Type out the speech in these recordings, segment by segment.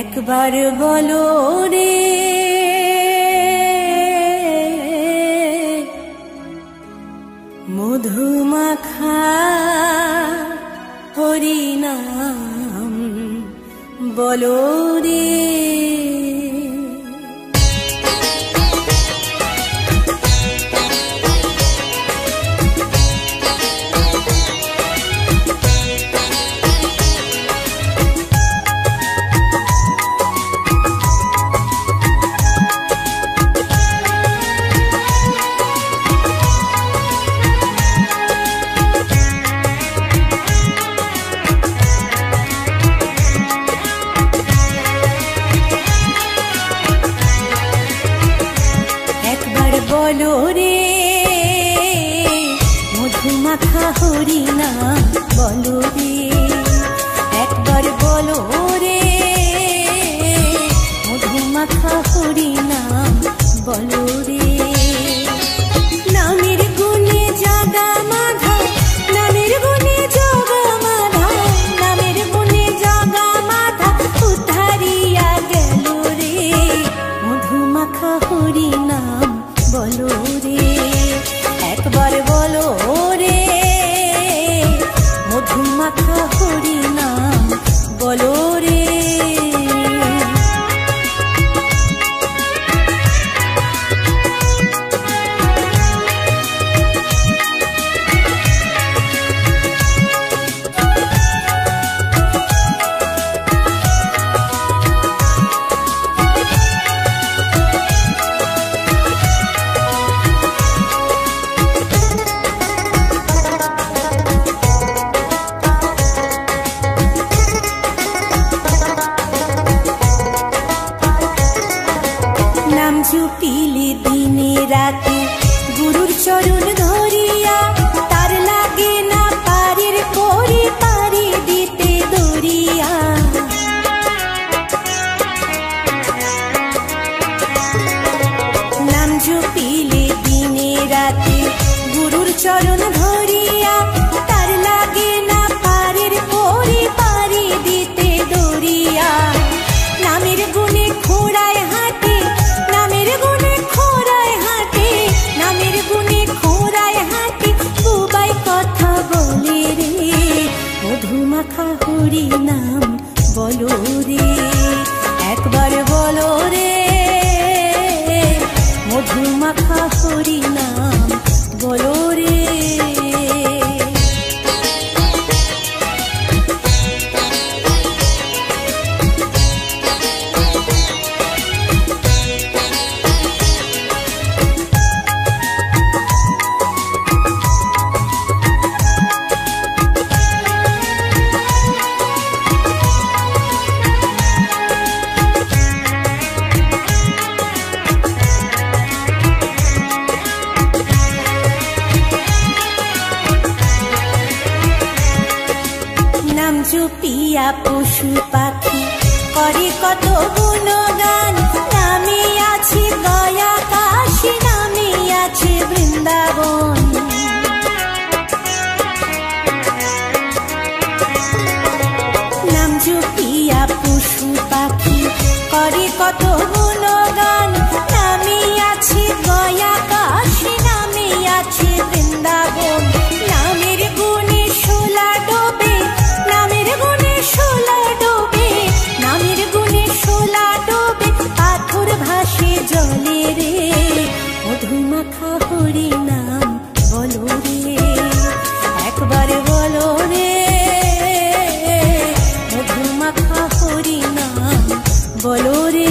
একবার বলো রে মধুমাখা হরিনাম বলো রে। বলো রে মধুমাখা হরিনাম বলো রে, একবার বলো রে মধুমাখা হরিনাম বলো রে। নামের গুণে জাগা মাধা, নামের গুণে জগা মাধা, নামের গুণে জগা মাধা উদ্ধারিয়া গেল রে মধুমাখা হরিনাম বলো রে, একবার বলো রে মধুমাখা হরিনাম বলো রে। জুপিলে দিনে রাতে গুরুর চরণ ধরিয়া, তার লাগে না পারের পরে পারি দিতে দরিয়া। নাম জুপিলে দিনে রাতে গুরুর চরণ ধরিয়া, তার লাগে না পারের পরে পারি দিতে দরিয়া। নামের গুণে খোড়ায় হাতে, নামের গুণে খোড়ায় হাতে, নামের গুণে খোড়ায় হাতে বুবাই কথা বলে রে মধুমাখা হরিনাম বলো রে, একবার বলো রে মধুমাখা হরিনাম বলো রে। নাম জপিয়া পশু পাখি করে কত গুণগান, নামে আছে গয়া কাশী, নামে আছে বৃন্দাবন। নাম জপিয়া পশু পাখি করে কত গুণগান, নামে আছে গয়া কাশী, নামে আছে বৃন্দাবন। নামের গুণে শোলা ডোবে, নামের গুণে শোলা ডোবে, নামের গুণে শোলা ডোবে, পাথর ভাসে জলে রে মধুমাখা হরিনাম বলো রে, একবার বলো রে মধুমাখা হরিনাম বলো রে।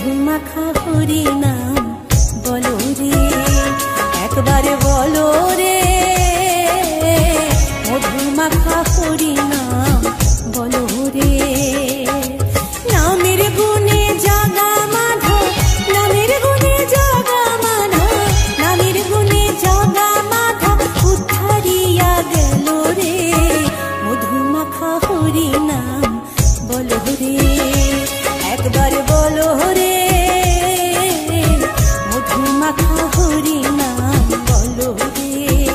মধুমাখা হরি নাম বলো রে, একবার বলো রে, মধুমাখা হরি নাম বলো রে। নামের গুণে জাগা মাধব, নামের গুণে জাগা মাধব, নামের গুণে জাগা মাধব উদ্ধারিয়া গেল রে, মধুমাখা হরি নাম বলো রে, একবার বলো রে, মধুমাখা হরি নাম বলো রে।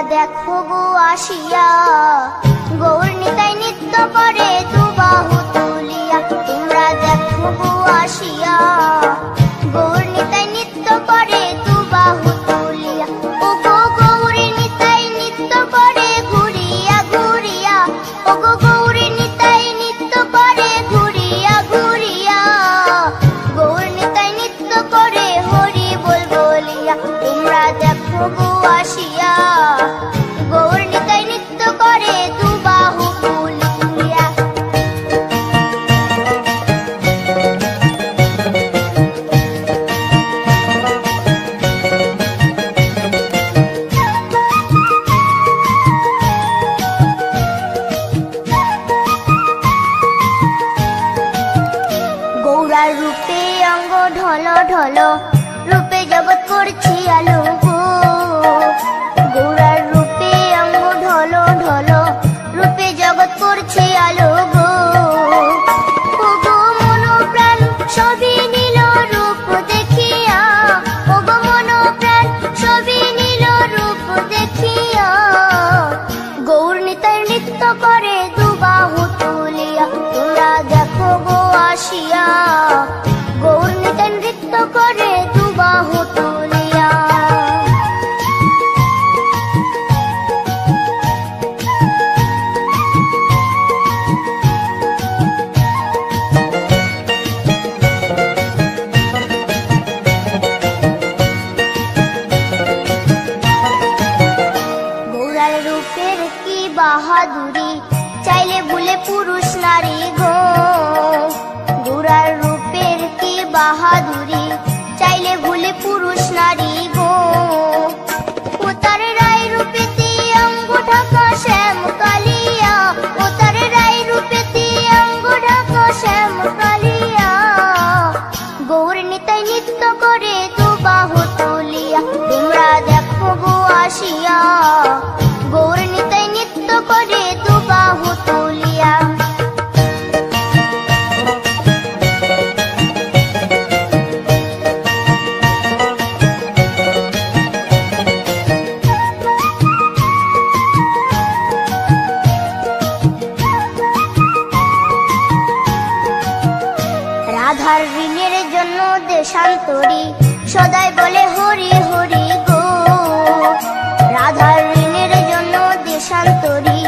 দেখো গো আসিয়া, গৌর নিতাই নৃত্য করে দুবাহু তুলিয়া। তোমরা দেখো গো আসিয়া, গৌর নিতাই নৃত্য করে দুবাহু তুলিয়া। ও গো গৌরী নিতাই নৃত্য করে ঘুরিয়া ঘুরিয়া, ও গো গৌরী নিতাই নৃত্য করে ঘুরিয়া ঘুরিয়া। গৌর নিতাই নৃত্য করে হরি বল বলিয়া। তোমরা দেখো গো আসিয়া, গৌর নিতাই নৃত্য করে দুবাহু তুলিয়া। গৌরার রূপে অঙ্গ ঢল ঢল, রূপে জগৎ করছি আলো গো। গৌরার রূপে অঙ্গ ঢল ঢল, রূপে জগৎ করছি আলো গো। ও গো মন প্রাণ সবই নীল রূপ দেখিয়া, ও গো মন প্রাণ সবই নীল রূপ দেখিয়া। গৌর নিতাই নৃত্য করে দুবাহু তুলিয়া। তোমরা দেখো গো আসিয়া, গৌর নিতাই নৃত্য করে দুবাহু তুলিয়া। গৌরার রূপের কি বাহাদুরি, চাইলে ভুলে পুরুষ নারী গো। গৌরার রূপের কি বাহাদুরি, চাইলে ভুলে পুরুষ নারী গো। ও তার রায় রূপেতে অঙ্গ ঢাকা শ্যাম কালিয়া, ও তার রায় রূপেতে অঙ্গ ঢাকা শ্যাম কালিয়া। গৌর নিতাই নৃত্য করে দুবাহু তুলিয়া। তোমরা দেখো গো আসিয়া, গৌর নিতাই নৃত্য করে দুবাহু তুলিয়া। রাধার ঋণের জন্য দেশান্তরী, সদাই বলে হরি হরি গো। রাধার ঋণের জন্য দেশান্তরী,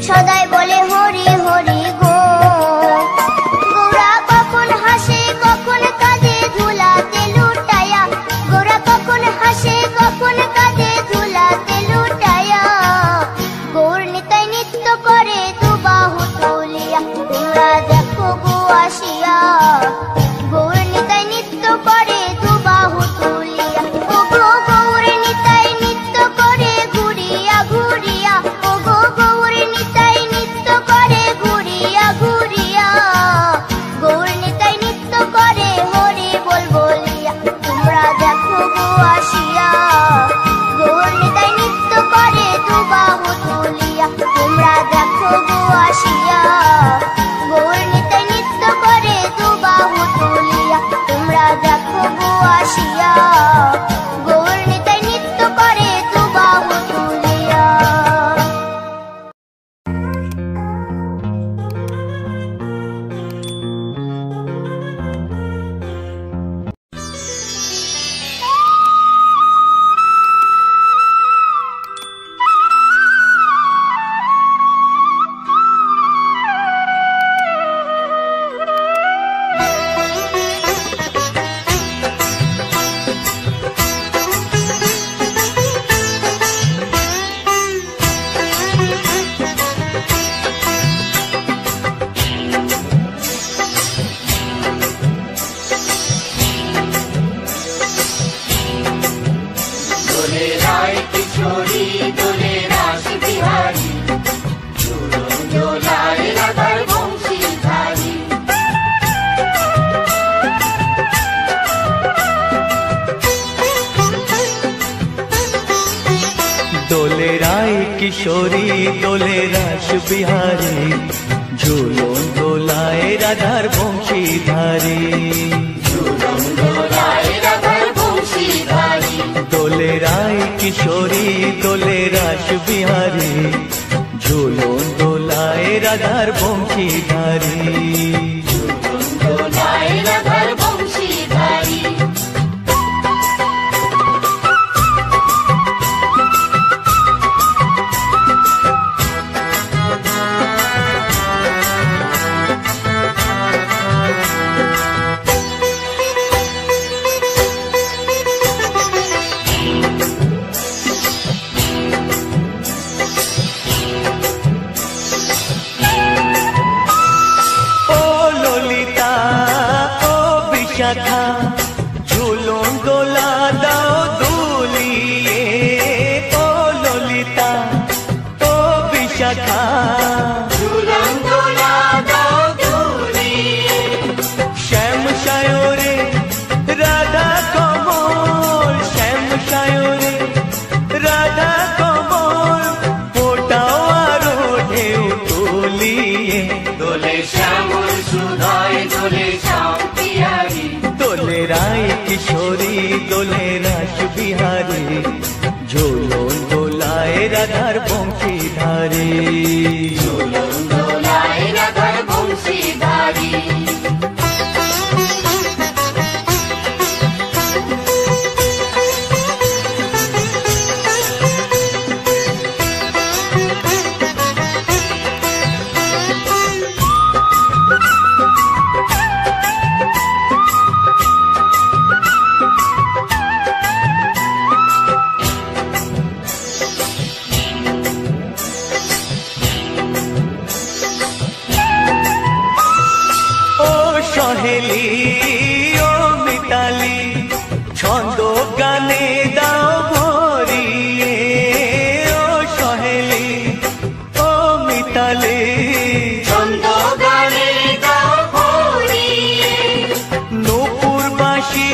সদাই বলে হরি হরি গো। গৌরা কখন হাসে কখন কাঁদে ধুলাতে লুটায়া, গৌরা কখন হাসে কখন কাঁদে ধুলাতে লুটায়া। গৌর নিতাই নৃত্য করে দুবাহু তুলিয়া। তোমরা দেখো গো আসিয়া, গৌর নিতাই নৃত্য করে দুবাহু তুলিয়া। ও গো গৌর নিতাই নৃত্য করে ঘুরিয়া ঘুরিয়া, ও গো গৌর নিতাই নৃত্য করে ঘুরিয়া ঘুরিয়া। গৌর নিতাই নৃত্য করে হরি বল বলিয়া। তোমরা দেখো গো আসিয়া, গৌর নিতাই নৃত্য করে দুবাহু তুলিয়া। তোমরা দেখো গো আসিয়া, গৌর নিতাই নৃত্য করে দুবাহু তুলিয়া। তোমরা দেখো গো আসিয়া, গৌর নিতাই নৃত্য করে দুবাহু তুলিয়া। দোলে রায় কিশোরী দোলে রাস বিহারী, ঝুলন দোলায় রাধার বংশীধারী। দোলে রায় কিশোরী দোলে রাস বিহারী, ঝুলন দোলায় রাধার বংশীধারী। ঝুলন দোলায় রাধার বংশীধারী। দোলে রায় কিশোরী দোলে রাস বিহারী ঝুলন দোলায় রাধার বংশীধারী দোলায় রাধার বংশীধারী ঝুলন দোলা দাও দুলিয়ে ও ললিতা ও বিশাখা ঝুলন দোলা দাও দুলিয়ে শ্যাম সায়রে রাধা কমল শ্যাম সায়রে রাধা কমল ফোটাও আরো ঢেউ তুলিয়ে দোলে শ্যামল সুধায় দোলে শ্যাম পিয়ারি দোলে রায় কিশোরী দোলে রাস বিহারী ঝুলন দোলায় রাধার বংশীধারী ঝুলন দোলায় রাধার বংশীধারী সহেলি ও মিতালি ছন্দ গানে দাও ভরিয়ে ও সহেলি ও মিতালি ছন্দ গানে দাও ভরিয়ে নূপুর বাঁশি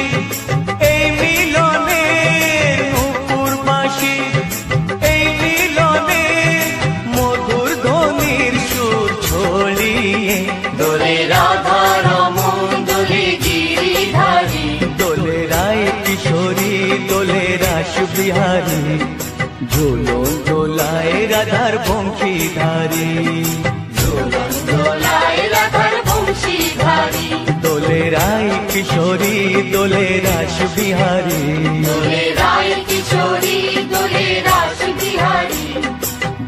এই মিলনে নূপুর বাঁশি এই মিলনে মধুর ধ্বনির সুর ছড়িয়ে দোলে রাধা রমন দোলে গিরিধারী দোলে রায় কিশোরী দোলে রাস বিহারী ঝুলন দোলায় রাধার বংশীধারী ঝুলন দোলায় রাধার বংশীধারী দোলে রায় কিশোরী দোলে রাস বিহারী দোলে রায় কিশোরী দোলে রাস বিহারী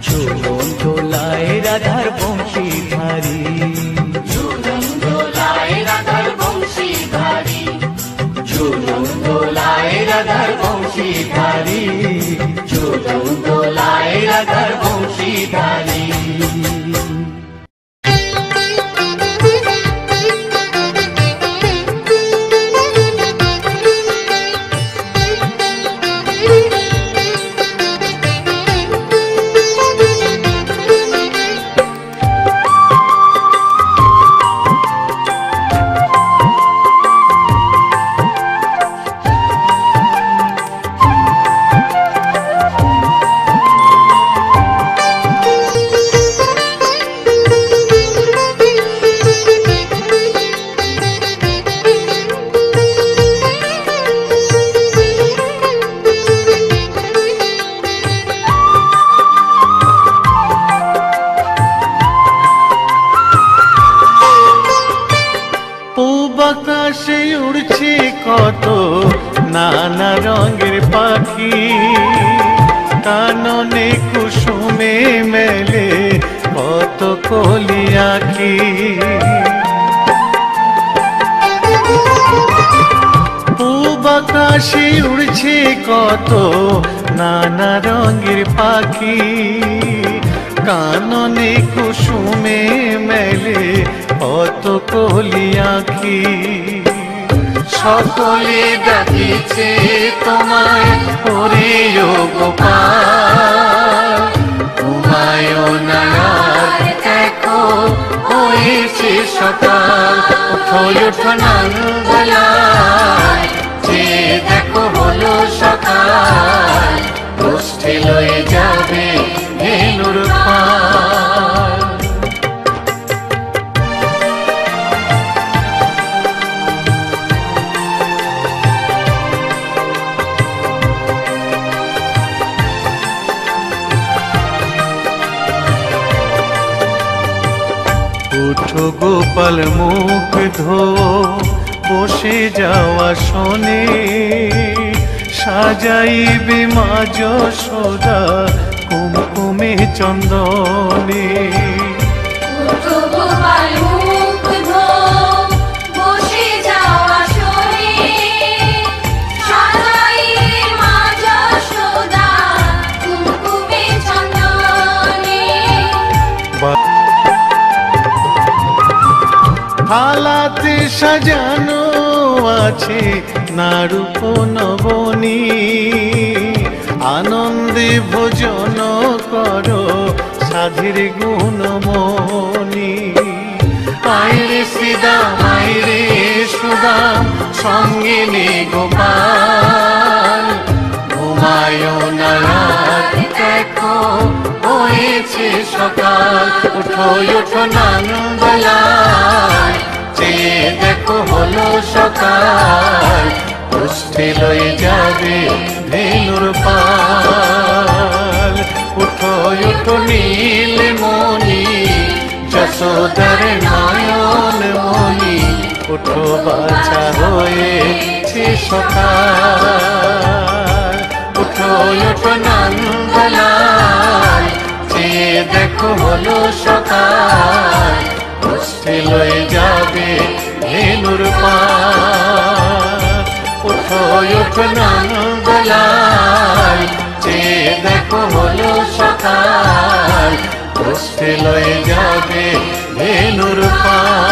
ঝুলন দোলায় রাধার বংশীধারী ঝুলন দোলায় রাধার বংশীধারী ঝুলন দোলায় রাধার বংশীধারী ঝুলন দোলায় রাধার বংশীধারী আকাশে উড়ছে কত নানা রঙের পাখি কাননে কুসুমে মেলে কত কলি আঁখি পূব আকাশে উড়ছে কত নানা রঙের পাখি কাননে কুসুমে মেলে কত কলি আঁখি সকলে ডাকিছে তোমায় ওরে ও গোপাল ঘুমায়ো না আর দেখো হয়েছে সকাল ওঠো নাঙ্গলায় যে দেখো হলো সকাল গোষ্ঠী লয়ে যাবে ধেনুর পাল ওঠো গোপাল মুখ ধো বসে যাওয়া শোনে সাজাইবে মা যশোদা কুমকুমে চন্দনে থালাতে সাজানো আছে নারূপ নবনী আনন্দে ভোজন করো সাধীর গুণমণি আইরে শ্রীদাম আইরে সুদাম সঙ্গে নে গোপাল ঘুমায় না রাত দেখো হয়েছে সকাল উঠো উঠো নানন্দলাল চেয়ে দেখো হলো সকাল উষ্ঠে লয়ে যাবে ধেনুর পাল উঠো উঠো নীল মণি যশোদার নয়ন মণি উঠো বাছা হয়েছে সকাল উঠো উঠো নন্দলাল চেয়ে দেখো হলো সকাল উষ্ঠে লয়ে যাবে ধেনুর পাল উঠো উঠো নন্দলাল চেয়ে দেখো হলো সকাল উষ্ঠে লয়ে যাবে ধেনুর পাল